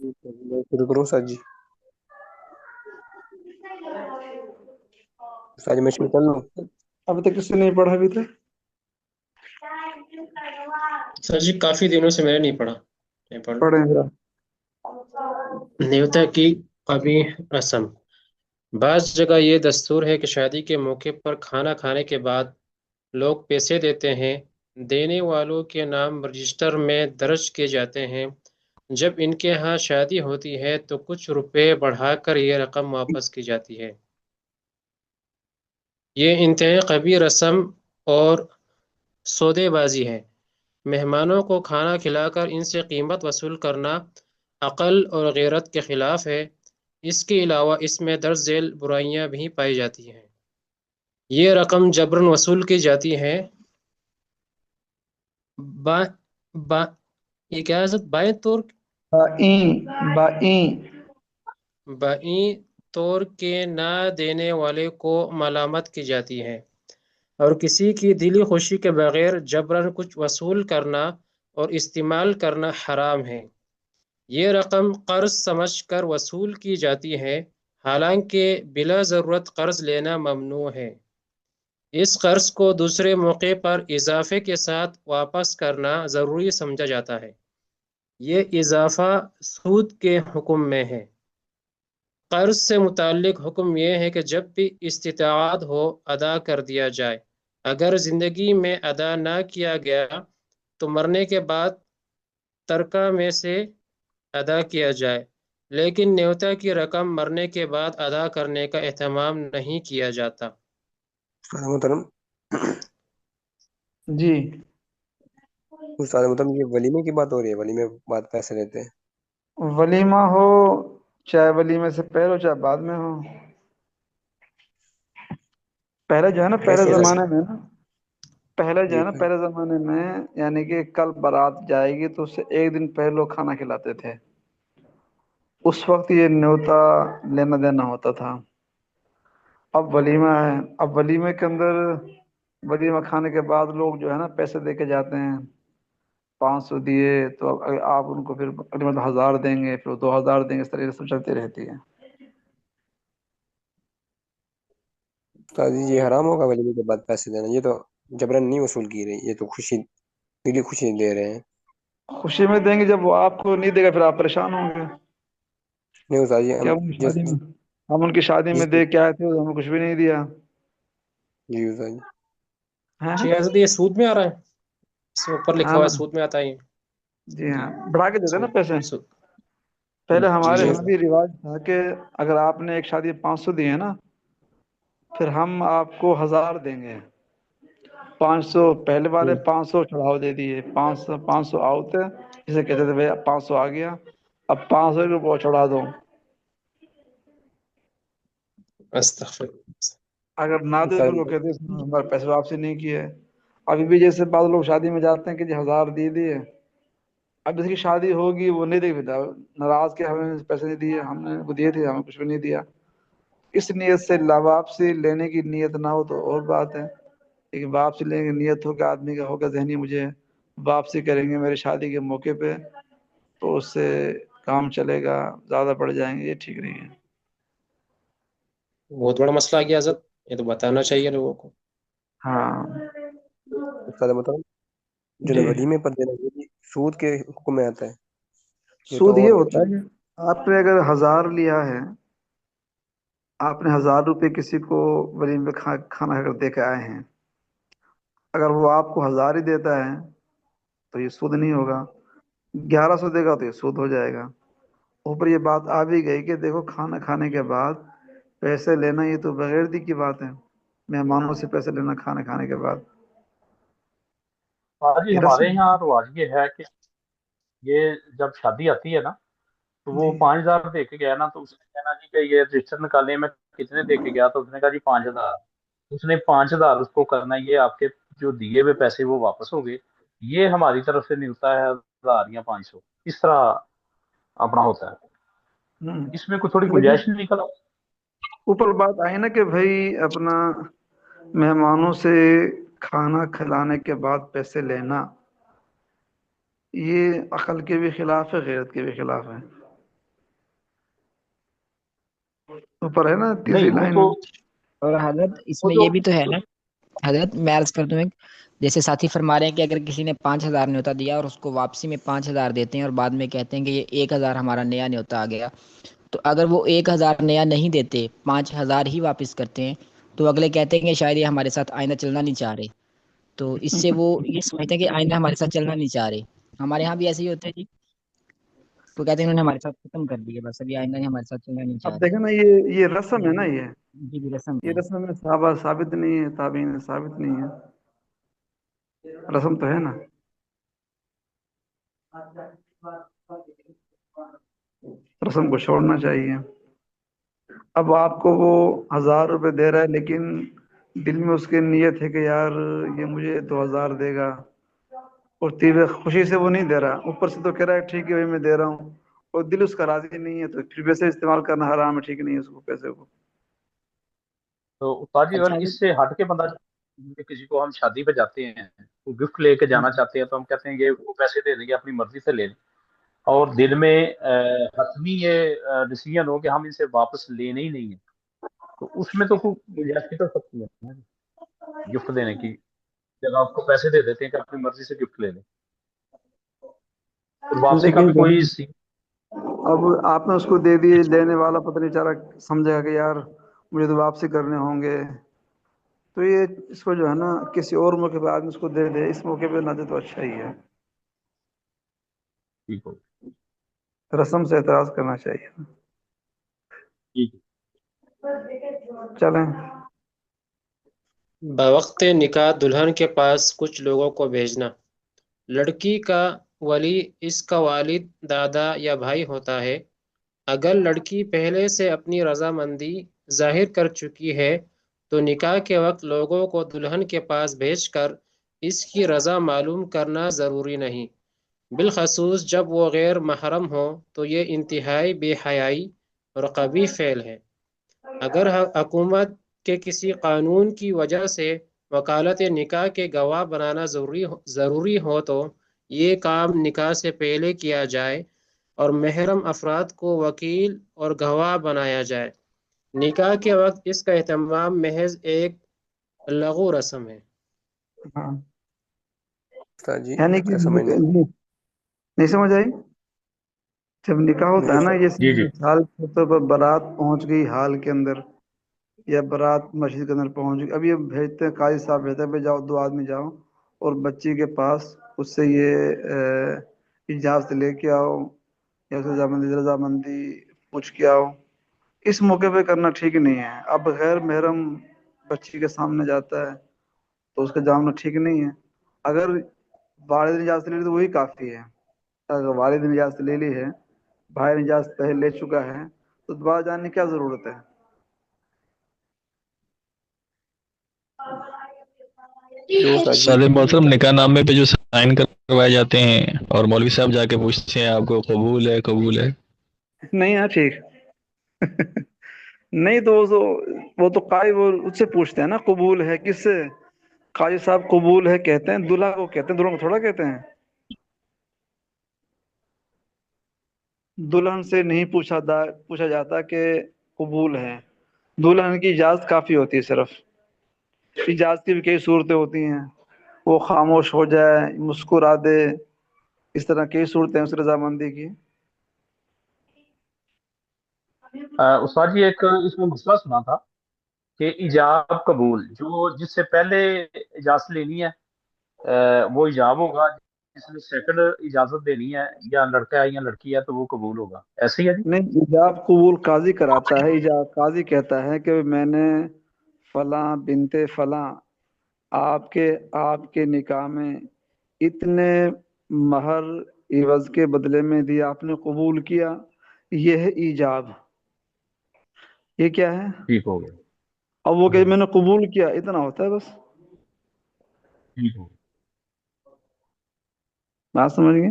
میں شروع کروں سر جی؟ سر جی میں شروع کر لوں؟ ابھی تک کس نے نہیں پڑھا ابھی تک؟ سر جی کافی دنوں سے میں نے نہیں پڑھا. میں پڑھ لوں. پڑھیں ذرا. نیوتا کی قبیح رسم. بعض جگہ یہ دستور ہے کہ شادی کے موقع پر کھانا کھانے کے بعد لوگ پیسے دیتے ہیں. دینے والوں کے نام رجسٹر میں درج کیے جاتے ہیں. جب ان کے ہاں شادی ہوتی ہے تو کچھ روپے بڑھا کر یہ رقم واپس کی جاتی ہے. یہ انتہائی قبیح رسم اور سودے بازی ہے. مہمانوں کو کھانا کھلا کر ان سے قیمت وصول کرنا عقل اور غیرت کے خلاف ہے. اس کے علاوہ اس میں درج ذیل برائیاں بھی پائی جاتی ہیں. یہ رقم جبراً وصول کی جاتی ہے. با با یہ کیا ہے حضرت؟ بائیں طور بائیں بائیں طور کے نہ دینے والے کو ملامت کی جاتی ہے، اور کسی کی دلی خوشی کے بغیر جبراً کچھ وصول کرنا اور استعمال کرنا حرام ہے. یہ رقم قرض سمجھ کر وصول کی جاتی ہے، حالانکہ بلا ضرورت قرض لینا ممنوع ہے. اس قرض کو دوسرے موقع پر اضافے کے ساتھ واپس کرنا ضروری سمجھا جاتا ہے. یہ اضافہ سود کے حکم میں ہے. قرض سے متعلق حکم یہ ہے کہ جب بھی استطاعت ہو ادا کر دیا جائے. اگر زندگی میں ادا نہ کیا گیا تو مرنے کے بعد ترکہ میں سے ادا کیا جائے، لیکن نیوتا کی رقم مرنے کے بعد ادا کرنے کا اہتمام نہیں کیا جاتا. استاد محترم جی. استاد محترم یہ ولیمے کی بات ہو رہی ہے، ولیمے کے بعد پیسے لیتے ہیں. ولیمہ ہو چاہے ولیمے سے پہلے ہو چاہے بعد میں ہو، پہلے جو ہے نا پہلے ایسے زمانے میں نا پہلے جو جی ہے نا پہلے زمانے میں یعنی کہ کل بارات جائے گی تو اس سے ایک دن پہلے لوگ کھانا کھلاتے تھے. اس وقت یہ نیوتا لینا دینا ہوتا تھا. اب ولیمہ ہے، اب ولیمے کے اندر ولیمہ کھانے کے بعد لوگ جو ہے نا پیسے دے کے جاتے ہیں. 500 دیے تو اب آپ ان کو پھر اگلی مرتبہ 1000 دیں گے، پھر 2000 دیں گے، اس طریقے سے چلتی رہتی ہے. استاد جی یہ حرام ہوگا ولیمے کے بعد پیسے دینا؟ یہ تو جبرن نہیں وصول کی رہی، یہ تو خوشی، دلی خوشی دے رہے ہیں. خوشی میں دیں گے، جب وہ آپ کو نہیں دے گا پھر آپ پریشان ہوں گے نہیں استاد جی کہ ہم جس ہم ان کی شادی میں جس دے کے آئے تھے ہمیں کچھ بھی نہیں دیا جی استاد جی ہے. جی حضرت یہ سود میں آ رہا ہے، اس کے اوپر لکھا ہاں ہوا نا. ہے سود میں آتا ہے یہ. جی ہاں، بڑھا کے دیتے نا سود پیسے. سود پہلے جی ہمارے جی. یہاں بھی رواج تھا کہ اگر آپ نے ایک شادی 500 دیے نا پھر ہم آپ کو 1000 دیں گے. 500 پہلے والے 500 چڑھاؤ دے دیے، 500 آؤتے جسے کہتے تھے بھائی 500 آ گیا، اب 500 کے اوپر چڑھا دو. استغفر. اگر نہ دے استاد تو وہ کہتے ہمارے پیسے واپسی نہیں کیے. ابھی بھی جیسے بعض لوگ شادی میں جاتے ہیں کہ جی 1000 دے دیے، اب جس کی شادی ہوگی وہ نہیں دے گا، ناراض کے ہمیں پیسے نہیں دیے، ہم نے وہ دیے تھے ہمیں کچھ بھی نہیں دیا. اس نیت سے واپسی لینے کی نیت نہ ہو تو اور بات ہے، لیکن واپسی لینے کی نیت ہو کہ آدمی کا ہوگا ذہنی مجھے واپسی کریں گے میری شادی کے موقع پہ تو اس سے کام چلے گا، زیادہ بڑھ جائیں گے، یہ ٹھیک نہیں ہے. بہت بڑا مسئلہ آ گیا حضرت، یہ تو بتانا چاہیے لوگوں کو. ہاں استاد محترم جو جی. ولیمے پر دینا یہ بھی سود کے حکم میں آتا ہے. یہ تو سود یہ اور ہوتا ہے کہ آپ نے اگر 1000 لیا ہے، آپ نے 1000 روپے کسی کو ولیمے میں کھانا کھا کر دے کے آئے ہیں، اگر وہ آپ کو 1000 ہی دیتا ہے تو یہ سود نہیں ہوگا. 1100 دے گا تو یہ سود ہو جائے گا. اوپر یہ بات آ بھی گئی کہ دیکھو کھانا کھانے کے بعد پیسے لینا یہ تو بغیر دی کی بات ہے، مہمانوں سے پیسے لینا کھانا کھانے کے بعد ہاں جی، یہ ہمارے رسم. یہاں رواج یہ ہے کہ یہ جب شادی آتی ہے نا تو وہ جی 5000 دے کے گیا نا تو اس نے کہنا جی کہ یہ رجسٹر نکالنے میں کتنے دے کے گیا، تو اس نے کہا جی 5000. اس نے 5000 اس کو کرنا، یہ آپ کے جو دیے ہوئے پیسے وہ واپس ہو گئے. یہ ہماری طرف سے ملتا ہے 1000 یا 500، اس طرح اپنا ہوتا ہے. ہوں. اس میں کوئی تھوڑی لیکن گنجائش نہیں نکل. اوپر بات آئی نا کہ بھائی اپنا مہمانوں سے کھانا کھلانے کے بعد پیسے لینا یہ عقل کے بھی خلاف ہے، غیرت کے بھی خلاف ہے. اوپر ہے نا نہیں تیسری وہ لائن تو میں. اور حضرت اس وہ میں جو یہ بھی تو ہے نا حضرت، میں عرض کر دوں ایک، جیسے ساتھی فرما رہے ہیں کہ اگر کسی نے 5,000 نیوتا دیا اور اس کو واپسی میں 5,000 دیتے ہیں اور بعد میں کہتے ہیں کہ یہ 1,000 ہمارا نیا نیوتا آ گیا، تو اگر وہ 1,000 نیا نہیں دیتے، 5,000 ہی واپس کرتے ہیں، تو اگلے کہتے ہیں کہ شاید یہ ہمارے ساتھ آئندہ چلنا نہیں چاہ رہے. تو اس سے وہ یہ سمجھتے ہیں کہ آئندہ ہمارے ساتھ چلنا نہیں چاہ رہے. ہمارے یہاں بھی ایسے ہی ہوتے ہیں جی، تو کہتے ہیں انہوں نے ہمارے ساتھ ختم کر دیے، بس ابھی آئندہ ہمارے ساتھ چلنا نہیں چاہ اب رہے. دیکھیں نا، یہ رسم ہے نا، جی بھی رسم یہ ہے. رسم میں صحابہ ثابت نہیں ہے، تابعین ثابت نہیں ہے. رسم تو ہے نا. رسم کو چھوڑنا چاہیے. اب آپ کو وہ 1,000 روپے دے رہا ہے، لیکن دل میں اس کی نیت ہے کہ یار یہ مجھے 2,000 دے گا، اور طیب خوشی سے وہ نہیں دے رہا، اوپر سے تو کہہ رہا ہے ٹھیک ہے بھائی میں دے رہا ہوں، اور دل اس کا راضی نہیں ہے، تو پھر ویسے استعمال کرنا حرام ہے، ٹھیک نہیں ہے اس کو، پیسے کو. تو استاد جی اگر اچھا اس سے ہٹ کے بندہ، کسی کو ہم شادی پہ جاتے ہیں، وہ گفٹ لے کے جانا چاہتے ہیں، تو ہم کہتے ہیں یہ وہ پیسے دے دیں گے، اپنی مرضی سے لے لیں، اور دل میں حتمی یہ ڈیسیژن ہو کہ ہم ان سے واپس لینے ہی نہیں ہے، تو اس میں تو کوئی گنجائش کی تو سکتی ہے گفٹ دینے کی، جب آپ کو پیسے دے دیتے ہیں کہ اپنی مرضی سے گفٹ لے لیں، پھر ان واپسی کو کا کہیں بھی دینا. کوئی اب آپ نے اس کو دے دیے، لینے والا پتہ نہیں چارہ سمجھے گا کہ یار مجھے تو واپسی کرنے ہوں گے، تو یہ اس کو جو ہے نا کسی اور موقع پہ آدمی اس کو دے دے، اس موقع پہ نہ دے تو اچھا ہی ہے. ٹھیک ہو رسم سے اعتراض کرنا چاہیے. ٹھیک چلیں. بوقت نکاح دلہن کے پاس کچھ لوگوں کو بھیجنا. لڑکی کا ولی اس کا والد، دادا یا بھائی ہوتا ہے. اگر لڑکی پہلے سے اپنی رضامندی ظاہر کر چکی ہے تو نکاح کے وقت لوگوں کو دلہن کے پاس بھیج کر اس کی رضا معلوم کرنا ضروری نہیں، بالخصوص جب وہ غیر محرم ہو تو یہ انتہائی بے حیائی اور قبیح فعل ہے. اگر حکومت کے کسی قانون کی وجہ سے وکالت نکاح کے گواہ بنانا ضروری ہو تو یہ کام نکاح سے پہلے کیا جائے اور محرم افراد کو وکیل اور گواہ بنایا جائے. نکاح کے وقت اس کا اہتمام محض ایک لغو رسم ہے. ہاں، استاد جی یعنی کہ کیا سمجھ نہیں سمجھ آئی. جب نکاح ہوتا نہیں ہے نا، یہ جی جی مثال کے طور پر بارات پہنچ گئی حال کے اندر، یا بارات مسجد کے اندر پہنچ گئی، اب یہ بھیجتے ہیں، قاضی صاحب بھیجتے ہیں بھائی جاؤ 2 آدمی جاؤ اور بچی کے پاس اس سے یہ اجازت لے کے آؤ، یا اس رضامندی پوچھ کے آؤ. اس موقع پہ کرنا ٹھیک نہیں ہے. اب غیر محرم بچی کے سامنے جاتا ہے تو اس کا جامنا ٹھیک نہیں ہے. اگر والد نے اجازت لے لی تو وہی کافی ہے. اگر والد نے اجازت لے لی ہے، بھائی نے اجازت پہلے لے چکا ہے، تو دوبارہ جاننے کی کیا ضرورت ہے. جی استاد جی سادہ محترم، نکاح نامے پہ جو سائن کروائے جاتے ہیں اور مولوی صاحب جا کے پوچھتے ہیں آپ کو قبول ہے قبول ہے؟ نہیں ہاں ٹھیک. نہیں تو وہ تو قاضی وہ اس سے پوچھتے ہیں نا قبول ہے کس سے. قاضی صاحب قبول ہے کہتے ہیں، دلہا کو کہتے ہیں، دلہن کو تھوڑا کہتے ہیں. دلہن سے نہیں پوچھا جاتا کہ قبول ہے. دلہن کی اجازت کافی ہوتی ہے. صرف اجازت کی بھی کئی صورتیں ہوتی ہیں، وہ خاموش ہو جائے، مسکرا دے، اس طرح کئی صورتیں ہیں اس رضامندی کی. استاد جی ایک اس میں مسئلہ سنا تھا کہ ایجاب قبول، جو جس سے پہلے اجازت لینی ہے وہ ایجاب ہوگا، جس نے سیکنڈ اجازت دینی ہے یا لڑکا ہے یا لڑکی ہے تو وہ قبول ہوگا، ایسے ہی ہے جی؟ نہیں، ایجاب قبول قاضی کراتا ہے. ایجاب قاضی کہتا ہے کہ میں نے فلاں بنت فلاں آپ کے نکاح میں اتنے مہر عوض کے بدلے میں دیا، آپ نے قبول کیا، یہ ہے ایجاب. یہ کیا ہے؟ ٹھیک ہو گیا. اب وہ کہ میں نے قبول کیا، اتنا ہوتا ہے بس. ٹھیک ہو بات سمجھ گئے.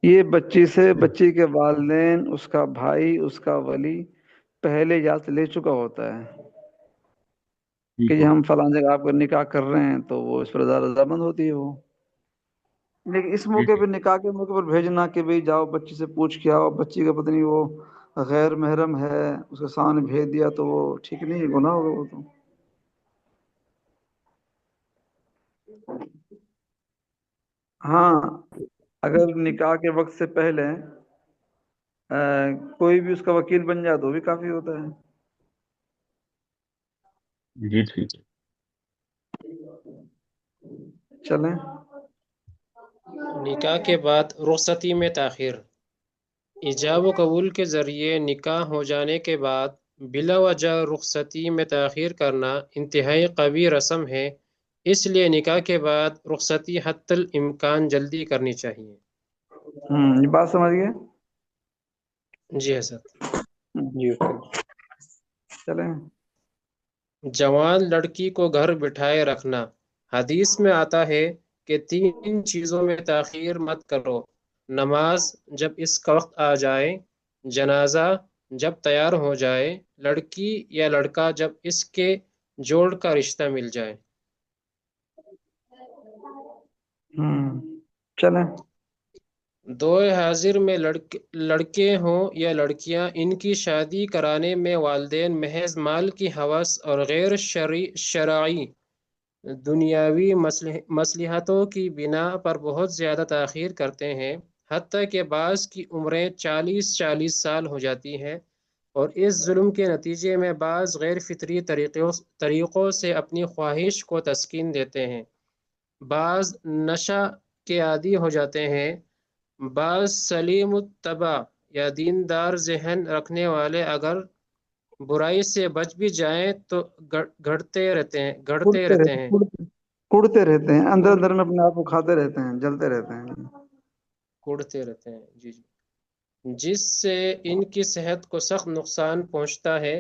یہ بچی کے والدین، اس کا بھائی، اس کا ولی پہلے اجازت لے چکا ہوتا ہے کہ ٹھیک یہ ہو ہم فلاں جگہ آپ کا نکاح کر رہے ہیں، تو وہ اس پر رضامند ہوتی ہے. وہ لیکن اس جی موقع جی پہ نکاح کے موقع پر بھیجنا کہ بھئی جاؤ بچی سے پوچھ کے آؤ، بچی کا پتہ نہیں وہ غیر محرم ہے، اس کے سامنے بھیج دیا تو وہ ٹھیک نہیں ہے، گناہ ہوگا وہ تو۔ ہاں اگر نکاح کے وقت سے پہلے کوئی بھی اس کا وکیل بن جائے تو بھی کافی ہوتا ہے۔ جی ٹھیک ہے۔ چلیں نکاح کے بعد رخصتی میں تاخیر۔ ایجاب و قبول کے ذریعے نکاح ہو جانے کے بعد بلا وجہ رخصتی میں تاخیر کرنا انتہائی قبیح رسم ہے، اس لیے نکاح کے بعد رخصتی حتی الامکان جلدی کرنی چاہیے۔ یہ بات سمجھ گئے؟ جی حضرت۔ جی استاد۔ چلیں جوان لڑکی کو گھر بٹھائے رکھنا۔ حدیث میں آتا ہے کہ 3 چیزوں میں تاخیر مت کرو: نماز جب اس کا وقت آ جائے، جنازہ جب تیار ہو جائے، لڑکی یا لڑکا جب اس کے جوڑ کا رشتہ مل جائے۔ چلیں دو حاضر میں لڑکے ہوں یا لڑکیاں، ان کی شادی کرانے میں والدین محض مال کی ہوس اور غیر شرعی دنیاوی مصلحتوں کی بنا پر بہت زیادہ تاخیر کرتے ہیں، حتیٰ کہ بعض کی عمریں 40 سال ہو جاتی ہیں، اور اس ظلم کے نتیجے میں بعض غیر فطری طریقوں سے اپنی خواہش کو تسکین دیتے ہیں، بعض نشہ کے عادی ہو جاتے ہیں، بعض سلیم الطبع یا دیندار ذہن رکھنے والے اگر برائی سے بچ بھی جائیں تو گڑتے رہتے ہیں کڑتے رہتے ہیں اندر اندر میں اپنے آپ کو کھاتے رہتے ہیں، جلتے رہتے ہیں۔ کوڑتے رہتے ہیں جی جی، جس سے ان کی صحت کو سخت نقصان پہنچتا ہے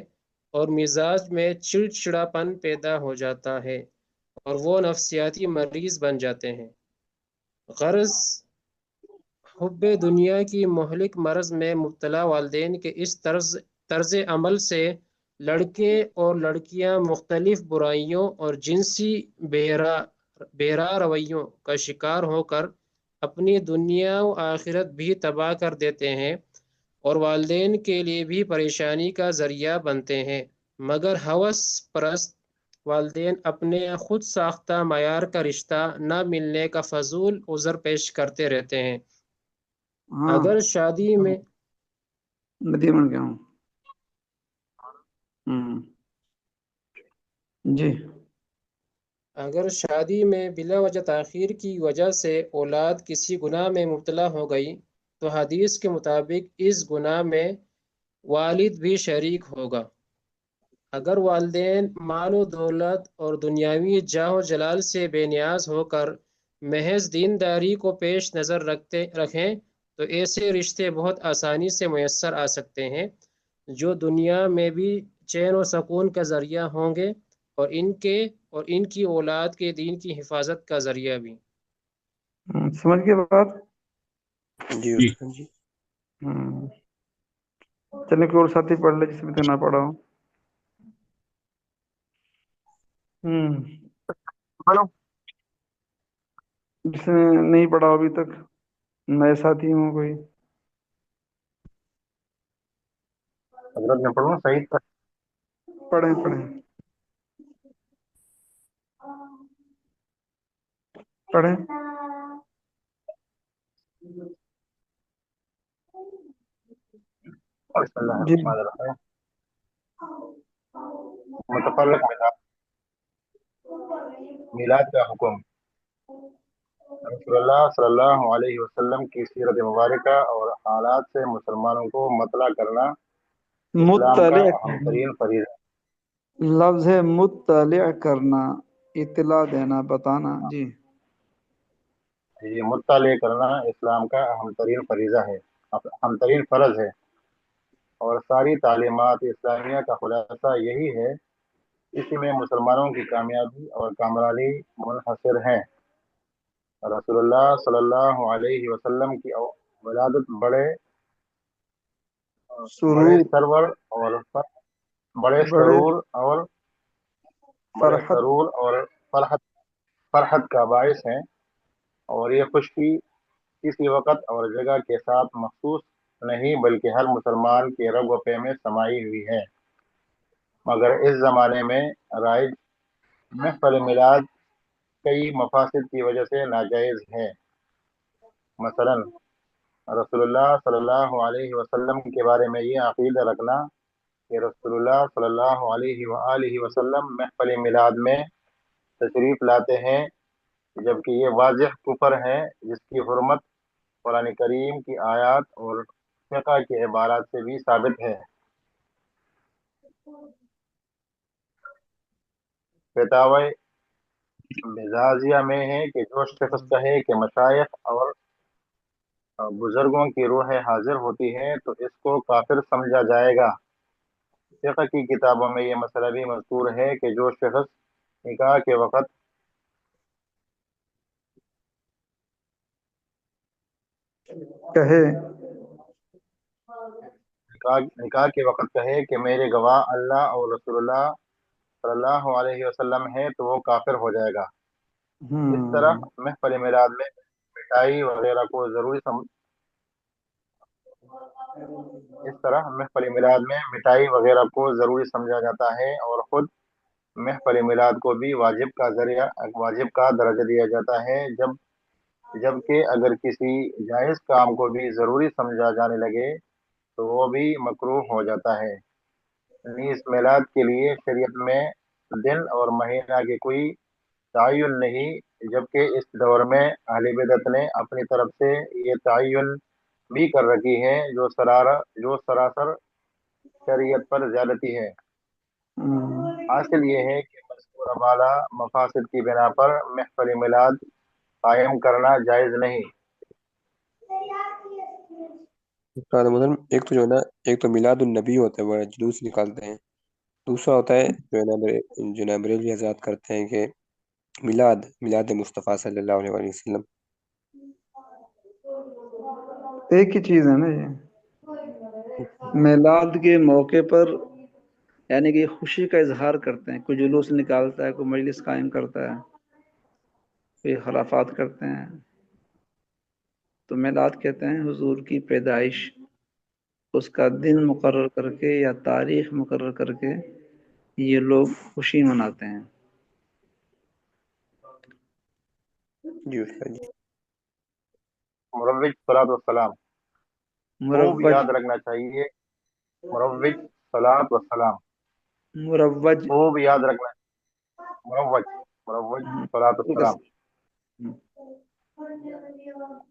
اور مزاج میں چڑچڑاپن پیدا ہو جاتا ہے اور وہ نفسیاتی مریض بن جاتے ہیں۔ غرض حب دنیا کی مہلک مرض میں مبتلا والدین کے اس طرز عمل سے لڑکے اور لڑکیاں مختلف برائیوں اور جنسی بیرا رویوں کا شکار ہو کر اپنی دنیا و آخرت بھی تباہ کر دیتے ہیں اور والدین کے لیے بھی پریشانی کا ذریعہ بنتے ہیں، مگر ہوس پرست والدین اپنے خود ساختہ معیار کا رشتہ نہ ملنے کا فضول عذر پیش کرتے رہتے ہیں۔ ہاں اگر شادی میں ندیمن کیا ہوں جی اگر شادی میں بلا وجہ تاخیر کی وجہ سے اولاد کسی گناہ میں مبتلا ہو گئی تو حدیث کے مطابق اس گناہ میں والد بھی شریک ہوگا۔ اگر والدین مال و دولت اور دنیاوی جاہ و جلال سے بے نیاز ہو کر محض دینداری کو پیش نظر رکھیں تو ایسے رشتے بہت آسانی سے میسر آ سکتے ہیں جو دنیا میں بھی چین و سکون کا ذریعہ ہوں گے اور ان کی اولاد کے دین کی حفاظت کا ذریعہ بھی۔ سمجھ گئے بات؟ جی جی استاد جی۔ چلیں کوئی اور ساتھی پڑھ لے جس میں تو نہ پڑھا ہو۔ جس نے نہیں پڑھا ابھی تک، نئے ساتھی ہوں کوئی؟ حضرت میں پڑھوں صحیح تھا؟ پڑھیں بسم اللہ جی الرحمن الرحیم۔ متفرق میلاد کا حکم۔ رسول اللہ صلی اللہ علیہ وسلم کی سیرت مبارکہ اور حالات سے مسلمانوں کو مطلع کرنا اسلام کا مطلع اہم ترین فریضہ لفظ ہے، مطلع کرنا، اطلاع دینا، بتانا۔ جی ہے۔ یہ مطلع کرنا اسلام کا اہم ترین فریضہ ہے، اہم ترین فرض ہے، اور ساری تعلیمات اسلامیہ کا خلاصہ یہی ہے۔ اسی میں مسلمانوں کی کامیابی اور کامرانی منحصر ہیں۔ رسول اللہ صلی اللہ علیہ وسلم کی ولادت بڑے سرور، بڑے فرحت، سرور اور فرحت کا باعث ہیں۔ اور یہ خوشی کسی وقت اور جگہ کے ساتھ مخصوص نہیں بلکہ ہر مسلمان کے رگ و پے میں سمائی ہوئی ہے، مگر اس زمانے میں رائج محفل میلاد کئی مفاسد کی وجہ سے ناجائز ہے۔ مثلا رسول اللہ صلی اللہ علیہ وسلم کے بارے میں یہ عقیدہ رکھنا کہ رسول اللہ صلی اللہ علیہ وآلہ وسلم محفل میلاد میں تشریف لاتے ہیں، جبکہ یہ واضح کفر ہے جس کی حرمت قرآن کریم کی آیات اور فقہ کی عبارات سے بھی ثابت ہے۔ فتاوی بزازیہ میں ہے کہ جو شخص کہے کہ مشائخ اور بزرگوں کی روح حاضر ہوتی ہے تو اس کو کافر سمجھا جائے گا۔ فقہ کی کتابوں میں یہ مسئلہ بھی مذکور ہے کہ جو شخص نکاح کے وقت کہے کہ میرے گواہ اللہ اور رسول اللہ صلی اللہ علیہ وسلم ہے تو وہ کافر ہو جائے گا۔ اس طرح محفل میلاد میں مٹھائی وغیرہ کو ضروری سمجھا جاتا ہے اور خود محفل میلاد کو بھی واجب کا درجہ دیا جاتا ہے، جبکہ اگر کسی جائز کام کو بھی ضروری سمجھا جانے لگے تو وہ بھی مکروہ ہو جاتا ہے۔ نیز میلاد کے لیے شریعت میں دن اور مہینہ کی کوئی تعین نہیں، جبکہ اس دور میں اہل بدعت نے اپنی طرف سے یہ تعین بھی کر رکھی ہے جو سراسر شریعت پر زیادتی ہے۔ حاصل یہ ہے کہ مذکورہ بالا مفاسد کی بنا پر محفل میلاد قائم کرنا جائز نہیں۔ ایک تو جو ہے نا، ایک تو میلاد النبی ہوتا ہے، وہ جلوس نکالتے ہیں۔ دوسرا ہوتا ہے جو نا بریلوی حضرات کرتے ہیں کہ میلاد مصطفیٰ صلی اللہ علیہ وسلم۔ ایک ہی چیز ہے نا یہ، میلاد کے موقع پر یعنی کہ خوشی کا اظہار کرتے ہیں، کوئی جلوس نکالتا ہے، کوئی مجلس قائم کرتا ہے، کوئی خرافات کرتے ہیں، تو میلاد کہتے ہیں حضور کی پیدائش، اس کا دن مقرر کر کے یا تاریخ مقرر کر کے یہ لوگ خوشی مناتے ہیں۔ جی استاد جی۔ مروج صلاۃ والسلام خوب مروج یاد رکھنا چاہیے، مروج صلاۃ والسلام مروج خوب یاد رکھنا، مروج صلاۃ والسلام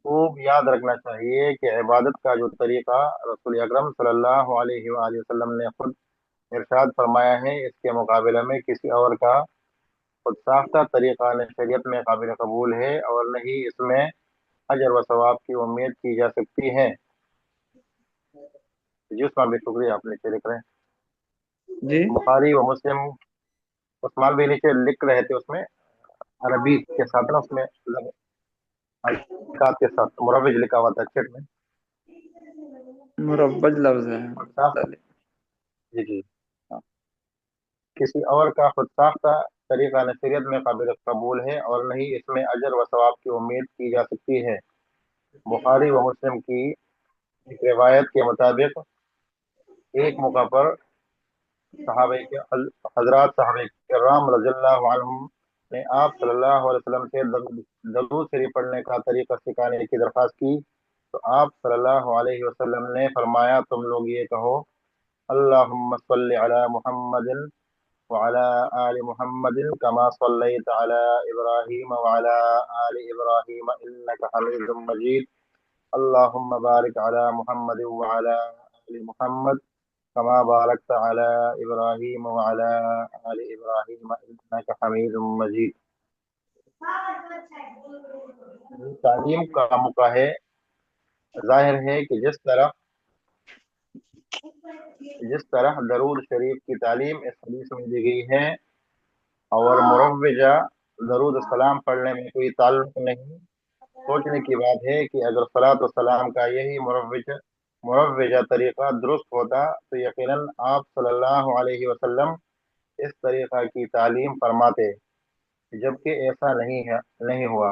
خوب یاد رکھنا چاہیے کہ عبادت کا جو طریقہ رسول اکرم صلی اللہ علیہ وآلہ وسلم نے خود ارشاد فرمایا ہے، اس کے مقابلے میں کسی اور کا خود ساختہ طریقہ نہ شریعت میں قابل قبول ہے اور نہ ہی اس میں اجر و ثواب کی امید کی جا سکتی ہے۔ جی عثمان بھی شکریہ، آپ نیچے لکھ رہے ہیں جی بخاری و مسلم، عثمان بھی نیچے لکھ رہے تھے، اس میں عربی کے ساتھ نا، اس میں حرکات کے ساتھ مروج لکھا ہوا تھا چیٹ میں۔ مروج لفظ ہے۔ خود ساختہ، جی جی، کسی اور کا خود ساختہ طریقہ نہ شریعت میں قابل قبول ہے اور نہ ہی اس میں اجر و ثواب کی امید کی جا سکتی ہے۔ بخاری و مسلم کی ایک روایت کے مطابق ایک موقع پر حضرات صحابہ کرام رضی اللہ عنہم نے آپ صلی اللہ علیہ وسلم سے درود شریف پڑھنے کا طریقہ سکھانے کی درخواست کی تو آپ صلی اللہ علیہ وسلم نے فرمایا، تم لوگ یہ کہو اللہم صلی علی محمد وعلى آل محمد كما صليت على إبراهيم وعلى آل إبراهيم إنك حميد مجيد اللهم بارك على محمد وعلى آل محمد كما باركت على إبراهيم وعلى آل إبراهيم إنك حميد مجيد۔ تعلیم کا موقع ہے، ظاہر ہے کہ جس طرح درود شریف کی تعلیم اس حدیث میں دی گئی ہے اور مروجہ درود السلام پڑھنے میں کوئی تعلق نہیں، سوچنے کی بات ہے کہ اگر صلاۃ والسلام کا یہی مروجہ طریقہ درست ہوتا تو یقیناً آپ صلی اللہ علیہ وسلم اس طریقہ کی تعلیم فرماتے، جبکہ ایسا نہیں ہوا۔